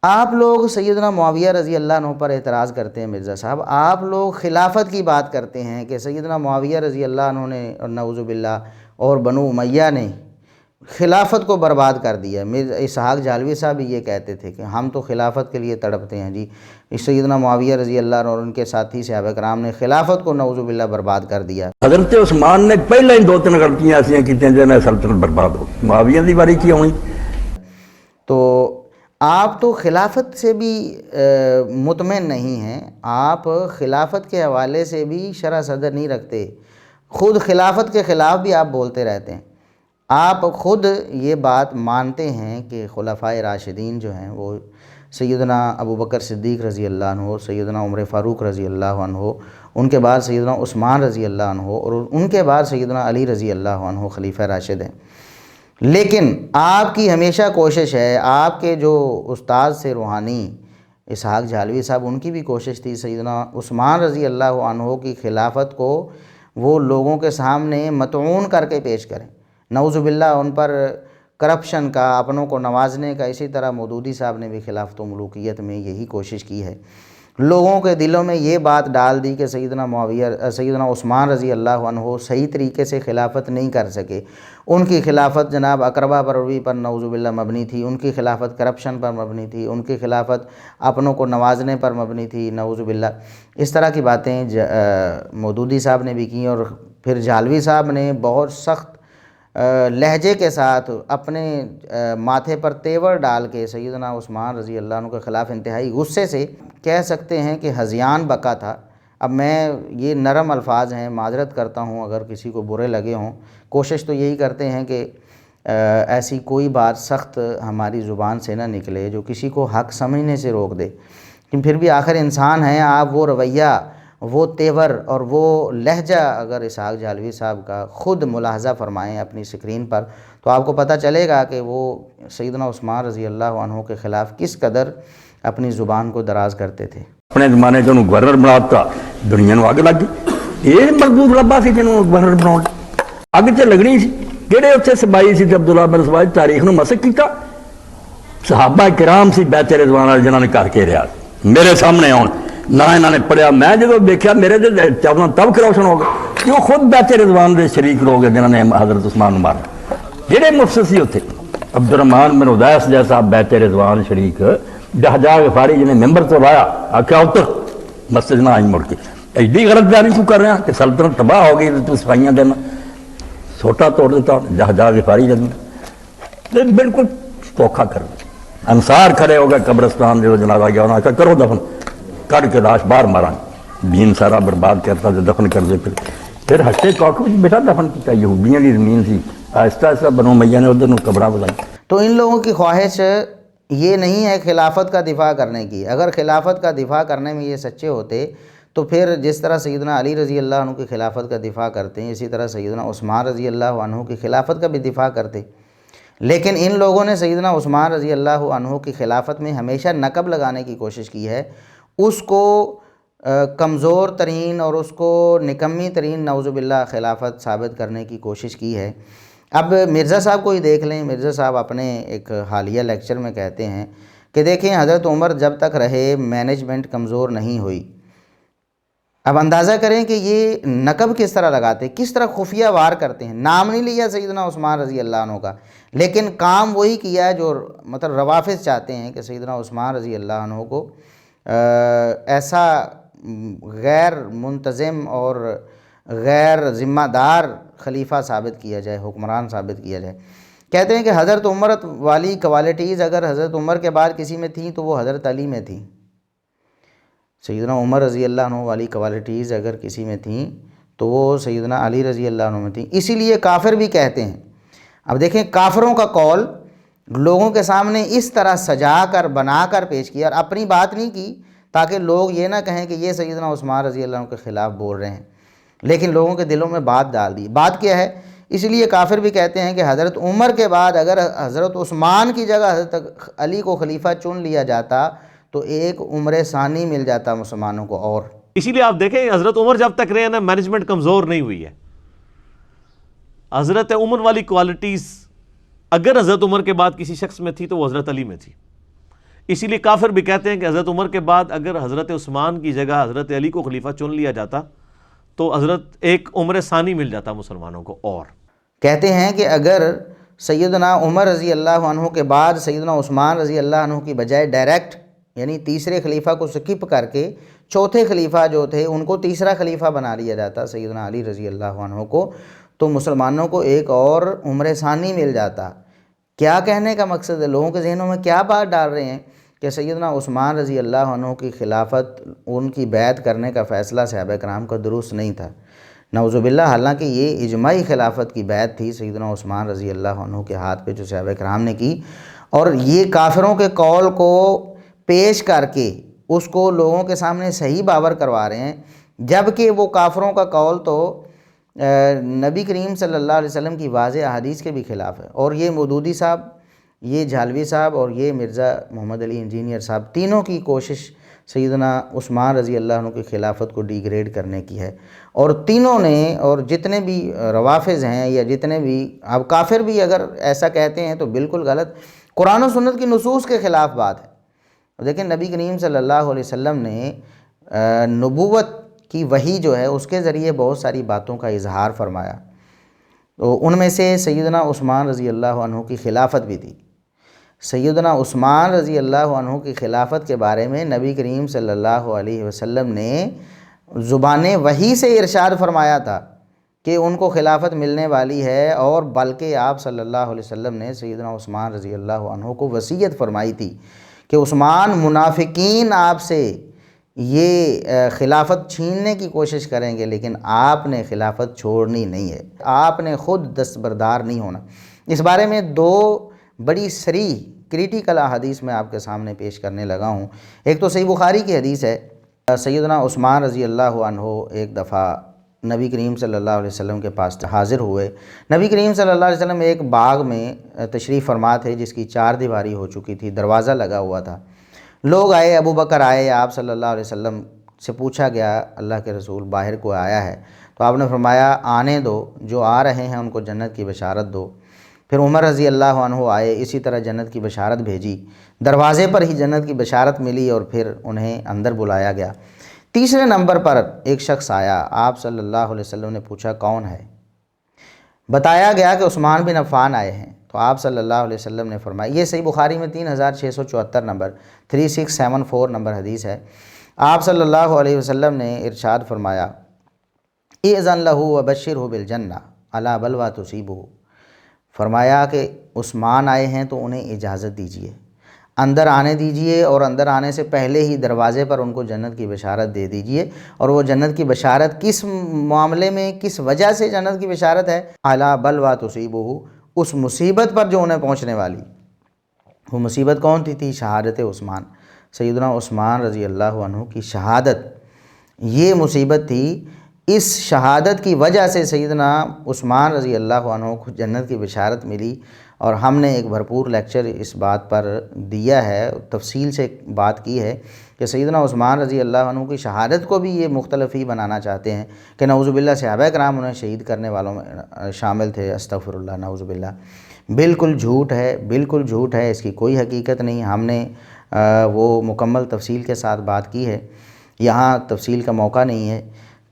آپ لوگ سیدنا معاویہ رضی اللہ عنہ پر اعتراض کرتے ہیں مرزا صاحب، آپ لوگ خلافت کی بات کرتے ہیں کہ سیدنا معاویہ رضی اللہ عنہ نے اور نعوذ باللہ اور بنو امیہ نے خلافت کو برباد کر دیا۔ مرزا اسحاق جھالوی صاحب بھی یہ کہتے تھے کہ ہم تو خلافت کے لیے تڑپتے ہیں جی، سیدنا معاویہ رضی اللہ عنہ اور ان کے ساتھی صحابہ کرام نے خلافت کو نعوذ باللہ برباد کر دیا۔ حضرت عثمان نے پہلے ہی 2-3 غلطیاں ایسیاں کی جن میں سلطنت برباد ہو، معاویہ دی باری کی ہوئی۔ تو آپ تو خلافت سے بھی مطمئن نہیں ہیں، آپ خلافت کے حوالے سے بھی شرح صدر نہیں رکھتے، خود خلافت کے خلاف بھی آپ بولتے رہتے ہیں۔ آپ خود یہ بات مانتے ہیں کہ خلفائے راشدین جو ہیں وہ سیدنا ابو بکر صدیق رضی اللہ عنہ، سیدنا عمر فاروق رضی اللہ عنہ، ان کے بعد سیدنا عثمان رضی اللہ عنہ اور ان کے بعد سیدنا علی رضی اللہ عنہ خلیفہ راشد ہیں۔ لیکن آپ کی ہمیشہ کوشش ہے، آپ کے جو استاد سے روحانی اسحاق جھالوی صاحب، ان کی بھی کوشش تھی سیدنا عثمان رضی اللہ عنہ کی خلافت کو وہ لوگوں کے سامنے مطعون کر کے پیش کریں، نعوذ باللہ ان پر کرپشن کا، اپنوں کو نوازنے کا۔ اسی طرح مودودی صاحب نے بھی خلافت و ملوکیت میں یہی کوشش کی ہے، لوگوں کے دلوں میں یہ بات ڈال دی کہ سیدنا عثمان رضی اللہ عنہ صحیح طریقے سے خلافت نہیں کر سکے، ان کی خلافت جناب اقربا پروری پر نعوذ باللہ مبنی تھی، ان کی خلافت کرپشن پر مبنی تھی، ان کی خلافت اپنوں کو نوازنے پر مبنی تھی، نعوذ باللہ۔ اس طرح کی باتیں مودودی صاحب نے بھی کی، اور پھر جھالوی صاحب نے بہت سخت لہجے کے ساتھ اپنے ماتھے پر تیور ڈال کے سیدنا عثمان رضی اللہ عنہ کے خلاف انتہائی غصے سے، کہہ سکتے ہیں کہ ہذیان بکا تھا۔ اب میں یہ نرم الفاظ ہیں، معذرت کرتا ہوں اگر کسی کو برے لگے ہوں، کوشش تو یہی کرتے ہیں کہ ایسی کوئی بات سخت ہماری زبان سے نہ نکلے جو کسی کو حق سمجھنے سے روک دے، لیکن پھر بھی آخر انسان ہیں آپ، وہ رویہ، وہ تیور اور وہ لہجہ اگر اسحاق جھالوی صاحب کا خود ملاحظہ فرمائیں اپنی سکرین پر تو آپ کو پتہ چلے گا کہ وہ سیدنا عثمان رضی اللہ عنہ کے خلاف کس قدر اپنی زبان کو دراز کرتے تھے۔ اپنے زمانے چ گورنر بناتا، دنیا نو اگ لگ گئی، یہ مضبوط لبا سی جنہوں گورنر بنا، اگ تے لگنی سی۔ کہڑے اتنے سپاہی سی عبداللہ بن سبا تاریخ نو مسک کیتا؟ صحابہ کرام سی بیعت رضوان والے جنہوں نے کر کے رہا، میرے سامنے آن نہ انہوں نے پڑھیا، میں جب دیکھا میرے چودہ تب روشن ہو گئے کہ وہ خود بیعت رضوان دے شریک لوگ ہیں جنہوں نے حضرت عثمان نو مارا۔ جہے مفسر سی اتنے عبد الرحمان بن ادیس جیسا بیعت رضوان شریک جہجا غفاری جنہیں ممبر تو لایا، آخیا اتر مسجد نہ آئی مڑ کے، ایڈی غلط بیانی تو کر رہا کہ سلطنت تباہ ہو گئی تو سپاہیاں دینا، سوٹا توڑ دیتا جہجا غفاری جنہیں بالکل دھوکھا کر دیا۔ انصار کھڑے ہو گئے قبرستان جو جنازہ گیا، انہوں نے کہا کرو دفن، کر کے لاش باہر مارا، دین سارا برباد کرتا تو دفن کر دے۔ پھر ہٹے کوک بیٹا دفن کیا، یہودیاں کی زمین سی، آہستہ آہستہ بنو امیہ نے ادھر قبریں بنائی۔ تو ان لوگوں کی خواہش یہ نہیں ہے خلافت کا دفاع کرنے کی، اگر خلافت کا دفاع کرنے میں یہ سچے ہوتے تو پھر جس طرح سیدنا علی رضی اللہ عنہ کی خلافت کا دفاع کرتے ہیں، اسی طرح سیدنا عثمان رضی اللہ عنہ کی خلافت کا بھی دفاع کرتے۔ لیکن ان لوگوں نے سیدنا عثمان رضی اللہ عنہ کی خلافت میں ہمیشہ نقب لگانے کی کوشش کی ہے، اس کو کمزور ترین اور اس کو نکمی ترین نعوذ باللہ خلافت ثابت کرنے کی کوشش کی ہے۔ اب مرزا صاحب کو ہی دیکھ لیں، مرزا صاحب اپنے ایک حالیہ لیکچر میں کہتے ہیں کہ دیکھیں حضرت عمر جب تک رہے مینجمنٹ کمزور نہیں ہوئی۔ اب اندازہ کریں کہ یہ نقب کس طرح لگاتے، کس طرح خفیہ وار کرتے ہیں۔ نام نہیں لیا سیدنا عثمان رضی اللہ عنہ کا، لیکن کام وہی کیا ہے جو مطلب روافظ چاہتے ہیں کہ سیدنا عثمان رضی اللہ عنہ کو ایسا غیر منتظم اور غیر ذمہ دار خلیفہ ثابت کیا جائے، حکمران ثابت کیا جائے۔ کہتے ہیں کہ حضرت عمر والی کوالٹیز اگر حضرت عمر کے بعد کسی میں تھیں تو وہ حضرت علی میں تھیں۔ سیدنا عمر رضی اللہ عنہ والی کوالٹیز اگر کسی میں تھیں تو وہ سیدنا علی رضی اللہ عنہ میں تھیں، اسی لیے کافر بھی کہتے ہیں۔ اب دیکھیں کافروں کا قول لوگوں کے سامنے اس طرح سجا کر بنا کر پیش کیا، اور اپنی بات نہیں کی تاکہ لوگ یہ نہ کہیں کہ یہ سیدنا عثمان رضی اللہ عنہ کے خلاف بول رہے ہیں، لیکن لوگوں کے دلوں میں بات ڈال دی۔ بات کیا ہے؟ اس لیے کافر بھی کہتے ہیں کہ حضرت عمر کے بعد اگر حضرت عثمان کی جگہ حضرت علی کو خلیفہ چن لیا جاتا تو ایک عمر ثانی مل جاتا مسلمانوں کو۔ اور اسی لیے آپ دیکھیں حضرت عمر جب تک رہے نا مینجمنٹ کمزور نہیں ہوئی ہے۔ حضرت عمر والی کوالٹیز اگر حضرت عمر کے بعد کسی شخص میں تھی تو وہ حضرت علی میں تھی۔ اسی لیے کافر بھی کہتے ہیں کہ حضرت عمر کے بعد اگر حضرت عثمان کی جگہ حضرت علی کو خلیفہ چن لیا جاتا تو حضرت ایک عمر ثانی مل جاتا مسلمانوں کو. اور کہتے ہیں کہ اگر سیدنا عمر رضی اللہ عنہ کے بعد سیدنا عثمان رضی اللہ عنہ کی بجائے ڈائریکٹ یعنی تیسرے خلیفہ کو سکپ کر کے چوتھے خلیفہ جو تھے ان کو تیسرا خلیفہ بنا لیا جاتا سیدنا علی رضی اللہ عنہ کو، تو مسلمانوں کو ایک اور عمر ثانی مل جاتا. کیا کہنے کا مقصد ہے؟ لوگوں کے ذہنوں میں کیا بات ڈال رہے ہیں کہ سیدنا عثمان رضی اللہ عنہ کی خلافت، ان کی بیعت کرنے کا فیصلہ صحابہ کرام کا درست نہیں تھا. نعوذ باللہ، حالانکہ یہ اجماعی خلافت کی بیعت تھی سیدنا عثمان رضی اللہ عنہ کے ہاتھ پہ جو صحابہ کرام نے کی، اور یہ کافروں کے قول کو پیش کر کے اس کو لوگوں کے سامنے صحیح باور کروا رہے ہیں، جبکہ وہ کافروں کا قول تو نبی کریم صلی اللہ علیہ وسلم کی واضح احادیث کے بھی خلاف ہے. اور یہ مودودی صاحب، یہ جھالوی صاحب اور یہ مرزا محمد علی انجینئر صاحب، تینوں کی کوشش سیدنا عثمان رضی اللہ عنہ کی خلافت کو ڈی گریڈ کرنے کی ہے. اور تینوں نے، اور جتنے بھی روافظ ہیں یا جتنے بھی اب کافر بھی اگر ایسا کہتے ہیں تو بالکل غلط، قرآن و سنت کی نصوص کے خلاف بات ہے. لیکن نبی کریم صلی اللہ علیہ وسلم نے نبوت کی وحی جو ہے اس کے ذریعے بہت ساری باتوں کا اظہار فرمایا، تو ان میں سے سیدنا عثمان رضی اللہ عنہ کی خلافت بھی تھی. سیدنا عثمان رضی اللہ عنہ کی خلافت کے بارے میں نبی کریم صلی اللہ علیہ وسلم نے زبان وحی سے ارشاد فرمایا تھا کہ ان کو خلافت ملنے والی ہے، اور بلکہ آپ صلی اللہ علیہ وسلم نے سیدنا عثمان رضی اللہ عنہ کو وصیت فرمائی تھی کہ عثمان، منافقین آپ سے یہ خلافت چھیننے کی کوشش کریں گے لیکن آپ نے خلافت چھوڑنی نہیں ہے، آپ نے خود دستبردار نہیں ہونا. اس بارے میں دو بڑی صریح کریٹیکل احادیث میں آپ کے سامنے پیش کرنے لگا ہوں. ایک تو صحیح بخاری کی حدیث ہے، سیدنا عثمان رضی اللہ عنہ ایک دفعہ نبی کریم صلی اللہ علیہ وسلم کے پاس حاضر ہوئے. نبی کریم صلی اللہ علیہ وسلم ایک باغ میں تشریف فرما تھے جس کی چار دیواری ہو چکی تھی، دروازہ لگا ہوا تھا. لوگ آئے، ابو بکر آئے، آپ صلی اللہ علیہ وسلم سے پوچھا گیا اللہ کے رسول باہر کو آیا ہے؟ تو آپ نے فرمایا آنے دو، جو آ رہے ہیں ان کو جنت کی بشارت دو. پھر عمر رضی اللہ عنہ آئے، اسی طرح جنت کی بشارت بھیجی، دروازے پر ہی جنت کی بشارت ملی اور پھر انہیں اندر بلایا گیا. تیسرے نمبر پر ایک شخص آیا، آپ صلی اللہ علیہ وسلم نے پوچھا کون ہے؟ بتایا گیا کہ عثمان بن عفان آئے ہیں. تو آپ صلی اللہ علیہ وسلم نے فرمایا، یہ صحیح بخاری میں 3674 نمبر 3674 نمبر حدیث ہے. آپ صلی اللہ علیہ وسلم نے ارشاد فرمایا اذن لہ وبشرہ بالجنہ الا بلوی تصیبہ. فرمایا کہ عثمان آئے ہیں تو انہیں اجازت دیجیے، اندر آنے دیجیے، اور اندر آنے سے پہلے ہی دروازے پر ان کو جنت کی بشارت دے دیجیے. اور وہ جنت کی بشارت کس معاملے میں، کس وجہ سے جنت کی بشارت ہے؟ الا بلوی تصیبہ، اس مصیبت پر جو انہیں پہنچنے والی. وہ مصیبت کون تھی؟ شہادت عثمان، سیدنا عثمان رضی اللہ عنہ کی شہادت. یہ مصیبت تھی، اس شہادت کی وجہ سے سیدنا عثمان رضی اللہ عنہ کو جنت کی بشارت ملی. اور ہم نے ایک بھرپور لیکچر اس بات پر دیا ہے، تفصیل سے بات کی ہے کہ سیدنا عثمان رضی اللہ عنہ کی شہادت کو بھی یہ مختلف ہی بنانا چاہتے ہیں کہ نعوذ باللہ صحابہ کرام انہیں شہید کرنے والوں میں شامل تھے. استغفر اللہ، نعوذ باللہ. بالکل جھوٹ ہے، بالکل جھوٹ ہے، اس کی کوئی حقیقت نہیں. ہم نے وہ مکمل تفصیل کے ساتھ بات کی ہے، یہاں تفصیل کا موقع نہیں ہے.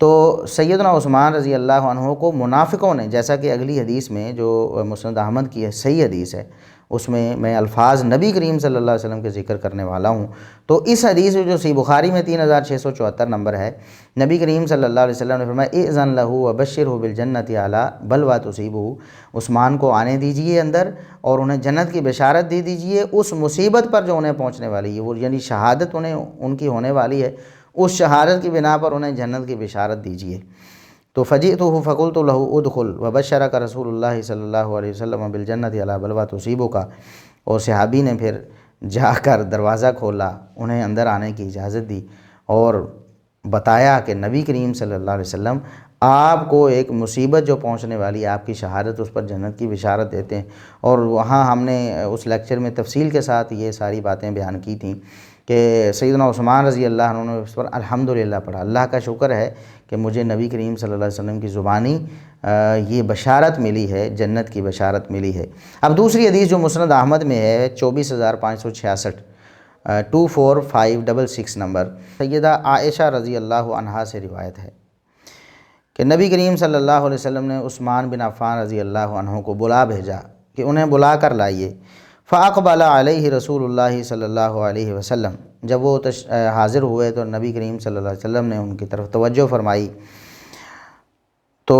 تو سیدنا عثمان رضی اللہ عنہ کو منافقوں نے، جیسا کہ اگلی حدیث میں جو مسند احمد کی ہے صحیح حدیث ہے، اس میں الفاظ نبی کریم صلی اللہ علیہ وسلم کے ذکر کرنے والا ہوں. تو اس حدیث میں جو صحیح بخاری میں 3674 نمبر ہے، نبی کریم صلی اللہ علیہ وسلم نے فرمایا اذن لہ وبشرہ بالجنۃ اعلی بلوی تصیبہ. عثمان کو آنے دیجیے اندر اور انہیں جنت کی بشارت دے دیجیے اس مصیبت پر جو انہیں پہنچنے والی ہے، وہ یعنی شہادت ان کی ہونے والی ہے، اس شہادت کی بنا پر انہیں جنت کی بشارت دیجیے. تو فجئتہ فقلت لہ ادخل وبشرک رسول اللہ صلی اللہ علیہ وسلم بالجنۃ علی بلوی تصیبک. اور صحابی نے پھر جا کر دروازہ کھولا، انہیں اندر آنے کی اجازت دی اور بتایا کہ نبی کریم صلی اللہ علیہ وسلم آپ کو ایک مصیبت جو پہنچنے والی ہے، آپ کی شہادت اس پر جنت کی بشارت دیتے ہیں. اور وہاں ہم نے اس لیکچر میں تفصیل کے ساتھ یہ ساری باتیں بیان کی تھیں کہ سیدنا عثمان رضی اللہ عنہ نے اس پر الحمدللہ پڑھا. اللہ کا شکر ہے کہ مجھے نبی کریم صلی اللہ علیہ وسلم کی زبانی یہ بشارت ملی ہے، جنت کی بشارت ملی ہے. اب دوسری حدیث جو مسند احمد میں ہے 24566 24,566 نمبر سیدہ عائشہ رضی اللہ عنہا سے روایت ہے کہ نبی کریم صلی اللہ علیہ وسلم نے عثمان بن عفان رضی اللہ عنہ کو بلا بھیجا کہ انہیں بلا کر لائیے۔ فاقبل علیہ رسول اللہ صلی اللہ علیہ وسلم، جب وہ حاضر ہوئے تو نبی کریم صلی اللہ علیہ وسلم نے ان کی طرف توجہ فرمائی تو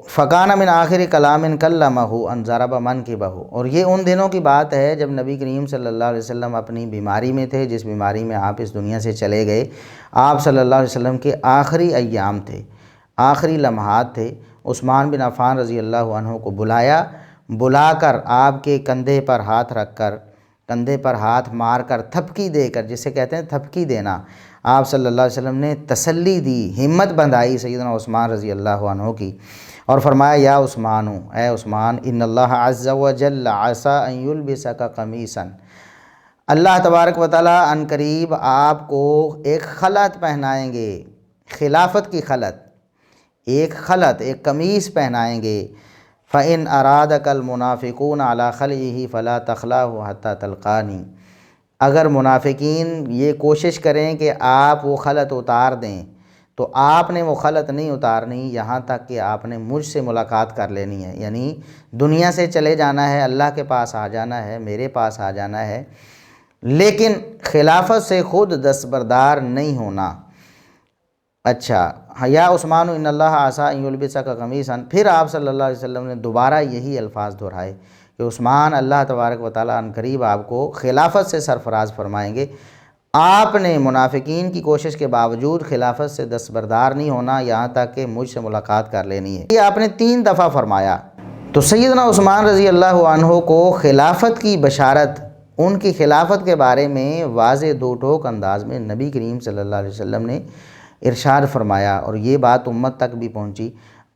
فکان من آخر کلام کلمہ ان ضرب منکبہ، اور یہ ان دنوں کی بات ہے جب نبی کریم صلی اللہ علیہ وسلم اپنی بیماری میں تھے، جس بیماری میں آپ اس دنیا سے چلے گئے۔ آپ صلی اللہ علیہ وسلم کے آخری ایام تھے، آخری لمحات تھے۔ عثمان بن عفان رضی اللہ عنہ کو بلا کر آپ کے کندھے پر ہاتھ رکھ کر، کندھے پر ہاتھ مار کر، تھپکی دے کر، جسے کہتے ہیں تھپکی دینا، آپ صلی اللہ علیہ وسلم نے تسلی دی، ہمت بندھائی سیدنا عثمان رضی اللہ عنہ کی، اور فرمایا یا عثمان، اے عثمان، ان اللہ عز و جل عسى ان یلبسک قمیصا، اللہ تبارک و تعالیٰ عن قریب آپ کو ایک خلعت پہنائیں گے، خلافت کی خلعت، ایک خلعت، ایک قمیص پہنائیں گے۔ فَإِنْ أَرَادَكَ الْمُنَافِقُونَ عَلَى خَلْعِهِ فَلَا تَخْلَعْهُ حَتَّى تَلْقَانِي، اگر منافقین یہ کوشش کریں کہ آپ وہ خلعت اتار دیں تو آپ نے وہ خلعت نہیں اتارنی یہاں تک کہ آپ نے مجھ سے ملاقات کر لینی ہے، یعنی دنیا سے چلے جانا ہے، اللہ کے پاس آ جانا ہے، میرے پاس آ جانا ہے، لیکن خلافت سے خود دستبردار نہیں ہونا۔ اچھا، یا عثمان ان اللہ عسى ان یلبسک قمیصا، پھر آپ صلی اللہ علیہ وسلم نے دوبارہ یہی الفاظ دہرائے کہ عثمان، اللہ تبارک و تعالیٰ عن قریب آپ کو خلافت سے سرفراز فرمائیں گے۔ آپ نے منافقین کی کوشش کے باوجود خلافت سے دستبردار نہیں ہونا یہاں تک کہ مجھ سے ملاقات کر لینی ہے۔ یہ آپ نے 3 دفعہ فرمایا۔ تو سیدنا عثمان رضی اللہ عنہ کو خلافت کی بشارت، ان کی خلافت کے بارے میں واضح دو ٹوک انداز میں نبی کریم صلی اللہ علیہ وسلم نے ارشاد فرمایا، اور یہ بات امت تک بھی پہنچی۔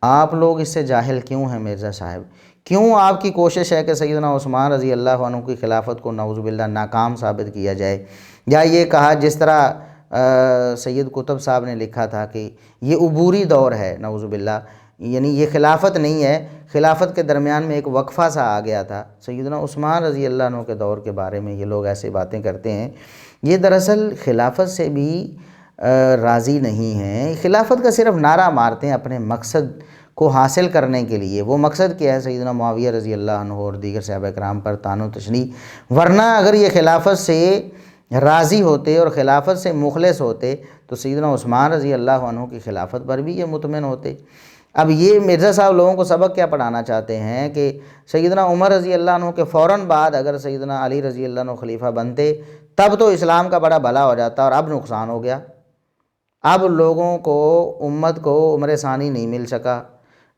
آپ لوگ اس سے جاہل کیوں ہیں مرزا صاحب؟ کیوں آپ کی کوشش ہے کہ سیدنا عثمان رضی اللہ عنہ کی خلافت کو نعوذ باللہ ناکام ثابت کیا جائے؟ یا یہ کہا جس طرح سید قطب صاحب نے لکھا تھا کہ یہ عبوری دور ہے، نعوذ باللہ، یعنی یہ خلافت نہیں ہے، خلافت کے درمیان میں ایک وقفہ سا آ گیا تھا۔ سیدنا عثمان رضی اللہ عنہ کے دور کے بارے میں یہ لوگ ایسے باتیں کرتے ہیں، یہ دراصل خلافت سے بھی راضی نہیں ہیں، خلافت کا صرف نعرہ مارتے ہیں اپنے مقصد کو حاصل کرنے کے لیے۔ وہ مقصد کیا ہے؟ سیدنا معاویہ رضی اللہ عنہ اور دیگر صحابہ کرام پر طعن و تشنیع۔ ورنہ اگر یہ خلافت سے راضی ہوتے اور خلافت سے مخلص ہوتے تو سیدنا عثمان رضی اللہ عنہ کی خلافت پر بھی یہ مطمئن ہوتے۔ اب یہ مرزا صاحب لوگوں کو سبق کیا پڑھانا چاہتے ہیں کہ سیدنا عمر رضی اللہ عنہ کے فوراً بعد اگر سیدنا علی رضی اللہ عنہ خلیفہ بنتے تب تو اسلام کا بڑا بھلا ہو جاتا، اور اب نقصان ہو گیا، اب لوگوں کو، امت کو عمر ثانی نہیں مل سکا،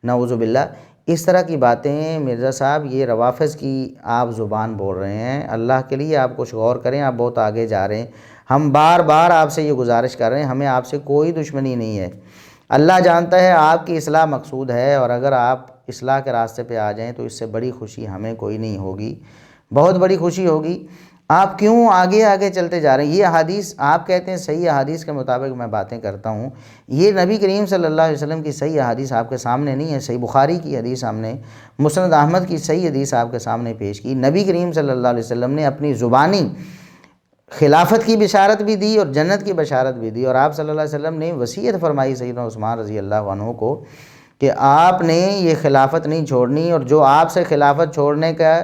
نعوذ باللہ۔ اس طرح کی باتیں مرزا صاحب، یہ روافظ کی آپ زبان بول رہے ہیں، اللہ کے لیے آپ کچھ غور کریں، آپ بہت آگے جا رہے ہیں۔ ہم بار بار آپ سے یہ گزارش کر رہے ہیں، ہمیں آپ سے کوئی دشمنی نہیں ہے، اللہ جانتا ہے آپ کی اصلاح مقصود ہے، اور اگر آپ اصلاح کے راستے پہ آ جائیں تو اس سے بڑی خوشی ہمیں کوئی نہیں ہوگی، بہت بڑی خوشی ہوگی۔ آپ کیوں آگے آگے چلتے جا رہے ہیں؟ یہ احادیث آپ کہتے ہیں صحیح احادیث کے مطابق میں باتیں کرتا ہوں، یہ نبی کریم صلی اللہ علیہ وسلم کی صحیح احادیث آپ کے سامنے نہیں ہے۔ صحیح بخاری کی حدیث ہم نے، مسند احمد کی صحیح حدیث آپ کے سامنے پیش کی۔ نبی کریم صلی اللہ علیہ وسلم نے اپنی زبانی خلافت کی بشارت بھی دی اور جنت کی بشارت بھی دی، اور آپ صلی اللہ علیہ وسلم نے وصیت فرمائی سیدنا عثمان رضی اللہ عنہ کو کہ آپ نے یہ خلافت نہیں چھوڑنی، اور جو آپ سے خلافت چھوڑنے کا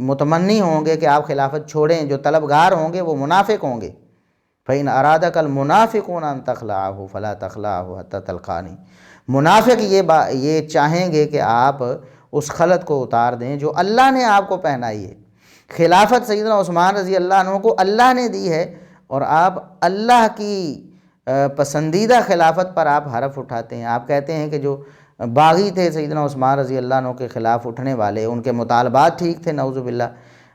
متمنی ہوں گے کہ آپ خلافت چھوڑیں، جو طلبگار ہوں گے وہ منافق ہوں گے۔ فَإِنْ أَرَادَكَ الْمُنَافِقُونَ أَن تَخْلَعَهُ فَلَا تَخْلَعَهُ حَتَّى تَلْقَانِي، منافق یہ چاہیں گے کہ آپ اس خلعت کو اتار دیں جو اللہ نے آپ کو پہنائی ہے۔ خلافت سیدنا عثمان رضی اللہ عنہ کو اللہ نے دی ہے، اور آپ اللہ کی پسندیدہ خلافت پر آپ حرف اٹھاتے ہیں۔ آپ کہتے ہیں کہ جو باغی تھے سیدنا عثمان رضی اللہ عنہ کے خلاف اٹھنے والے، ان کے مطالبات ٹھیک تھے، نعوذ باللہ۔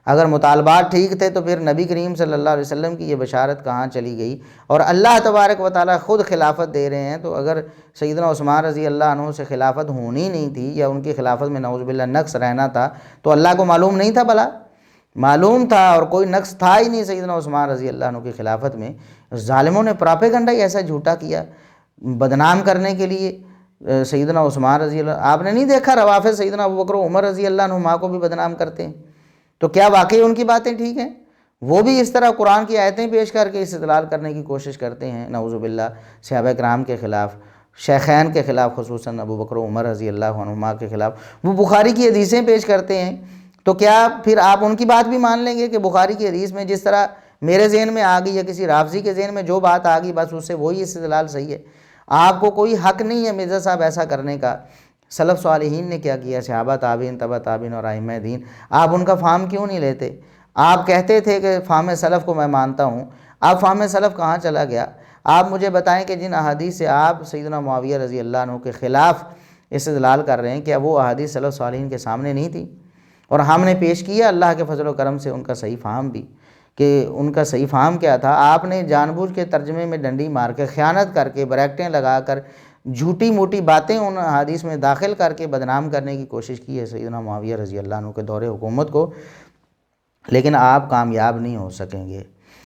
اگر مطالبات ٹھیک تھے تو پھر نبی کریم صلی اللہ علیہ وسلم کی یہ بشارت کہاں چلی گئی؟ اور اللہ تبارک و تعالیٰ خود خلافت دے رہے ہیں، تو اگر سیدنا عثمان رضی اللہ عنہ سے خلافت ہونی نہیں تھی، یا ان کی خلافت میں نعوذ باللہ نقص رہنا تھا، تو اللہ کو معلوم نہیں تھا؟ بھلا معلوم تھا، اور کوئی نقص تھا ہی نہیں سیدنا عثمان رضی اللہ عنہ کی خلافت میں۔ ظالموں نے پراپیگنڈا ہی ایسا جھوٹا کیا بدنام کرنے کے لیے سیدنا عثمان رضی اللہ۔ آپ نے نہیں دیکھا روافظ سیدنا ابوبکر و عمر رضی اللہ عنہ کو بھی بدنام کرتے ہیں؟ تو کیا واقعی ان کی باتیں ٹھیک ہیں؟ وہ بھی اس طرح قرآن کی آیتیں پیش کر کے استدلال کرنے کی کوشش کرتے ہیں نعوذ باللہ صحابہ کرام کے خلاف، شیخین کے خلاف، خصوصاً ابو بکر و عمر رضی اللہ عنہما کے خلاف، وہ بخاری کی حدیثیں پیش کرتے ہیں۔ تو کیا پھر آپ ان کی بات بھی مان لیں گے کہ بخاری کی حدیث میں جس طرح میرے ذہن میں آ گئی یا کسی رافضی کے ذہن میں جو بات آ گئی بس اس سے وہی استدلال صحیح ہے؟ آپ کو کوئی حق نہیں ہے مرزا صاحب ایسا کرنے کا۔ سلف صالحین نے کیا کیا، صحابہ تابعین، تبع تابعین اور ائمہ دین، آپ ان کا فہم کیوں نہیں لیتے؟ آپ کہتے تھے کہ فہم سلف کو میں مانتا ہوں، اب فہم سلف کہاں چلا گیا؟ آپ مجھے بتائیں کہ جن احادیث سے آپ سیدنا معاویہ رضی اللہ عنہ کے خلاف استدلال کر رہے ہیں، کیا وہ احادیث سلف صالحین کے سامنے نہیں تھی؟ اور ہم نے پیش کیا اللہ کے فضل و کرم سے ان کا صحیح فہم بھی، کہ ان کا صحیح فہم کیا تھا۔ آپ نے جان بوجھ کے ترجمے میں ڈنڈی مار کے، خیانت کر کے، بریکٹیں لگا کر، جھوٹی موٹی باتیں ان حدیث میں داخل کر کے بدنام کرنے کی کوشش کی ہے سیدنا معاویہ رضی اللہ عنہ کے دور حکومت کو، لیکن آپ کامیاب نہیں ہو سکیں گے۔